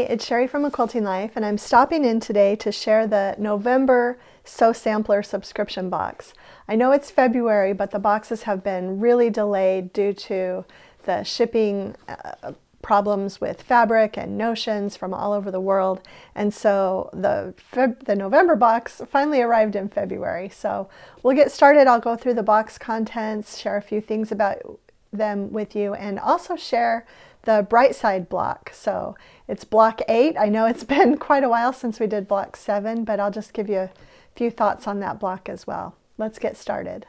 it's Sherri from A Quilting Life, and I'm stopping in today to share the November Sew Sampler subscription box. I know it's February, but the boxes have been really delayed due to the shipping problems with fabric and notions from all over the world, and so the November box finally arrived in February. So we'll get started. I'll go through the box contents, share a few things about them with you, and also share the Bright Side block. So it's block 8. I know it's been quite a while since we did block 7, but I'll just give you a few thoughts on that block as well. Let's get started.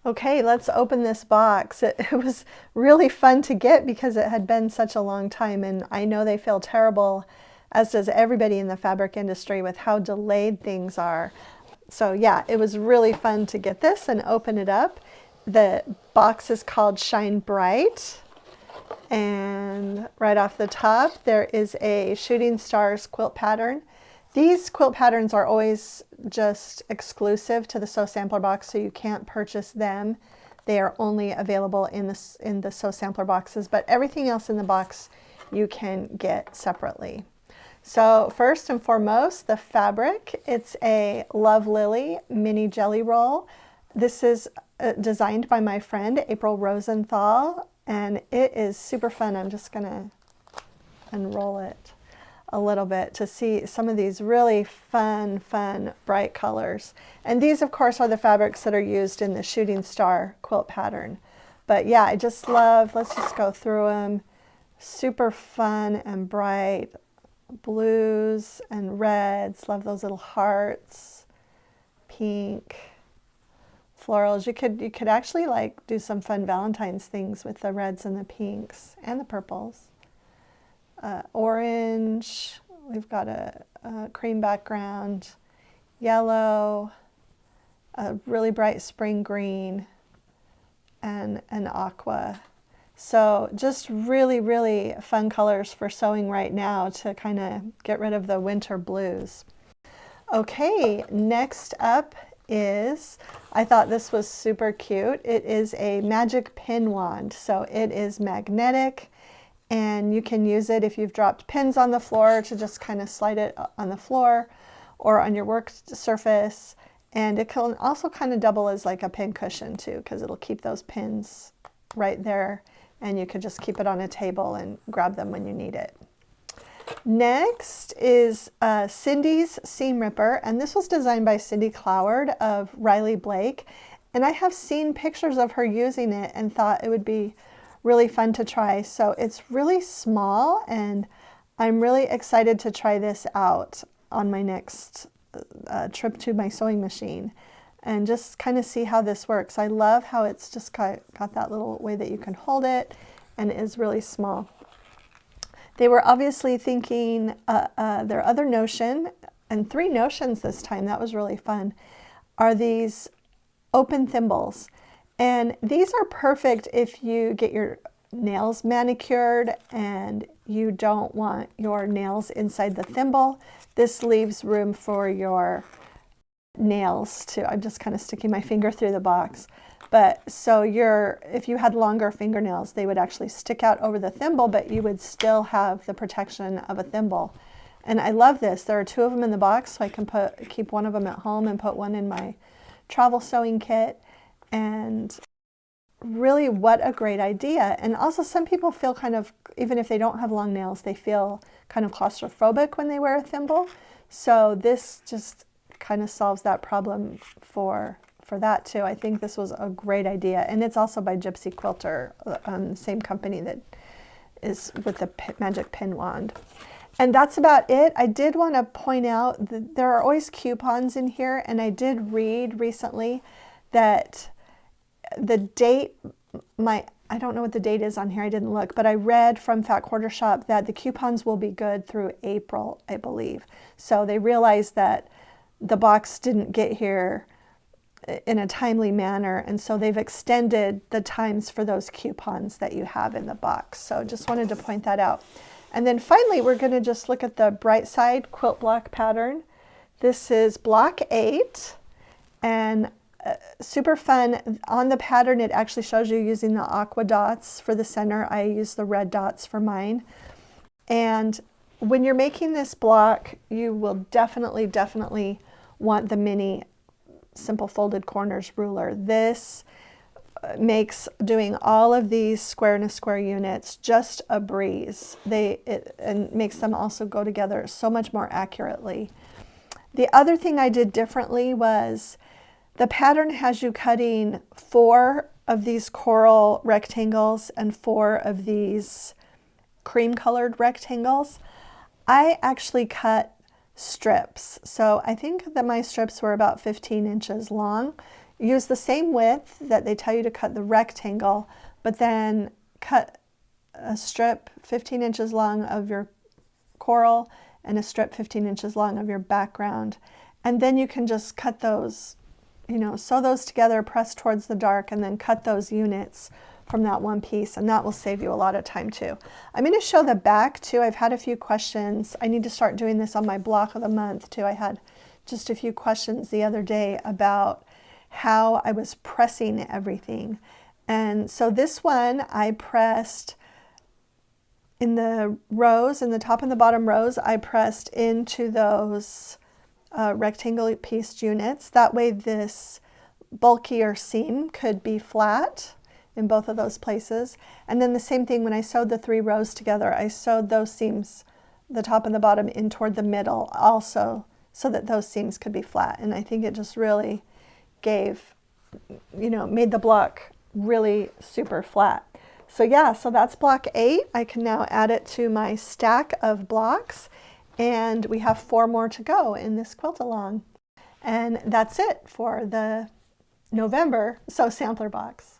Okay, let's open this box. It was really fun to get because it had been such a long time, and I know they feel terrible, as does everybody in the fabric industry, with how delayed things are. So yeah, it was really fun to get this and open it up. The box is called Shine Bright. And right off the top, there is a Shooting Stars quilt pattern. These quilt patterns are always just exclusive to the Sew Sampler box, so you can't purchase them. They are only available in the Sew Sampler boxes, but everything else in the box you can get separately. So first and foremost, the fabric. It's a Love Lily mini jelly roll. This is designed by my friend April Rosenthal, and it is super fun. I'm just going to unroll it a little bit to see some of these really fun, bright colors. And these, of course, are the fabrics that are used in the Shooting Star quilt pattern. But yeah, I just love, let's just go through them. Super fun and bright. Blues and reds. Love those little hearts. Pink. Florals. You could actually like do some fun Valentine's things with the reds and the pinks and the purples. Orange. We've got a cream background. Yellow. A really bright spring green. And an aqua. So just really fun colors for sewing right now to kind of get rid of the winter blues. Okay, next up is, I thought this was super cute. It is a magic pin wand. So it is magnetic, and you can use it if you've dropped pins on the floor to just kind of slide it on the floor or on your work surface. And it can also kind of double as like a pin cushion too, because it'll keep those pins right there, and you could just keep it on a table and grab them when you need it. Next is Cindy's Seam Ripper, and this was designed by Cindy Cloward of Riley Blake, and I have seen pictures of her using it and thought it would be really fun to try. So it's really small, and I'm really excited to try this out on my next trip to my sewing machine and just kind of see how this works. I love how it's just got that little way that you can hold it, and it is really small. They were obviously thinking their other notion, and 3 notions this time, that was really fun, are these open thimbles. And these are perfect if you get your nails manicured and you don't want your nails inside the thimble. This leaves room for your nails to, I'm just kind of sticking my finger through the box. But so if you had longer fingernails, they would actually stick out over the thimble, but you would still have the protection of a thimble. And I love this. There are 2 of them in the box, so I can keep one of them at home and put one in my travel sewing kit. And really, what a great idea. And also, some people feel kind of, even if they don't have long nails, they feel kind of claustrophobic when they wear a thimble. So this just kind of solves that problem for that too. I think this was a great idea, and it's also by Gypsy Quilter, same company that is with the magic pin wand. And that's about it. I did want to point out that there are always coupons in here, and I did read recently that the date, I don't know what the date is on here, I didn't look, but I read from Fat Quarter Shop that the coupons will be good through April, I believe. So they realized that the box didn't get here in a timely manner, and so they've extended the times for those coupons that you have in the box. So just wanted to point that out. And then finally, we're going to just look at the Bright Side quilt block pattern. This is block 8, and super fun. On the pattern, it actually shows you using the aqua dots for the center. I use the red dots for mine. And when you're making this block, you will definitely want the mini simple folded corners ruler. This makes doing all of these square and a square units just a breeze. And makes them also go together so much more accurately. The other thing I did differently was the pattern has you cutting 4 of these coral rectangles and 4 of these cream colored rectangles. I actually cut strips. So I think that my strips were about 15 inches long. Use the same width that they tell you to cut the rectangle, but then cut a strip 15 inches long of your coral and a strip 15 inches long of your background. And then you can just cut those, you know, sew those together, press towards the dark, and then cut those units from that one piece, and that will save you a lot of time too. I'm going to show the back too. I've had a few questions. I need to start doing this on my block of the month too. I had just a few questions the other day about how I was pressing everything. And so this one I pressed in the rows, in the top and the bottom rows, I pressed into those rectangle pieced units. That way this bulkier seam could be flat in both of those places. And then the same thing when I sewed the 3 rows together, I sewed those seams, the top and the bottom, in toward the middle also, so that those seams could be flat. And I think it just really gave, you know, made the block really super flat. So yeah, so that's block 8. I can now add it to my stack of blocks, and we have 4 more to go in this quilt along. And that's it for the November Sew Sampler box.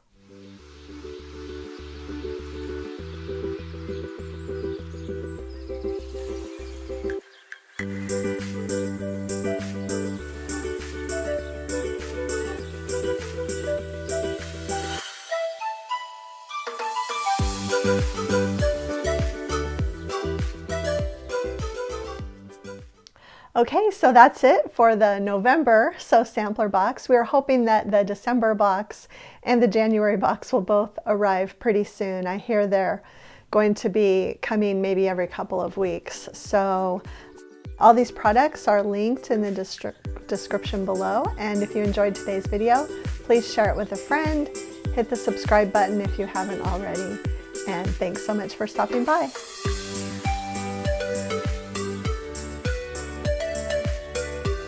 Okay, so that's it for the November Sew Sampler box. We're hoping that the December box and the January box will both arrive pretty soon. I hear they're going to be coming maybe every couple of weeks. So all these products are linked in the description below. And if you enjoyed today's video, please share it with a friend. Hit the subscribe button if you haven't already. And thanks so much for stopping by.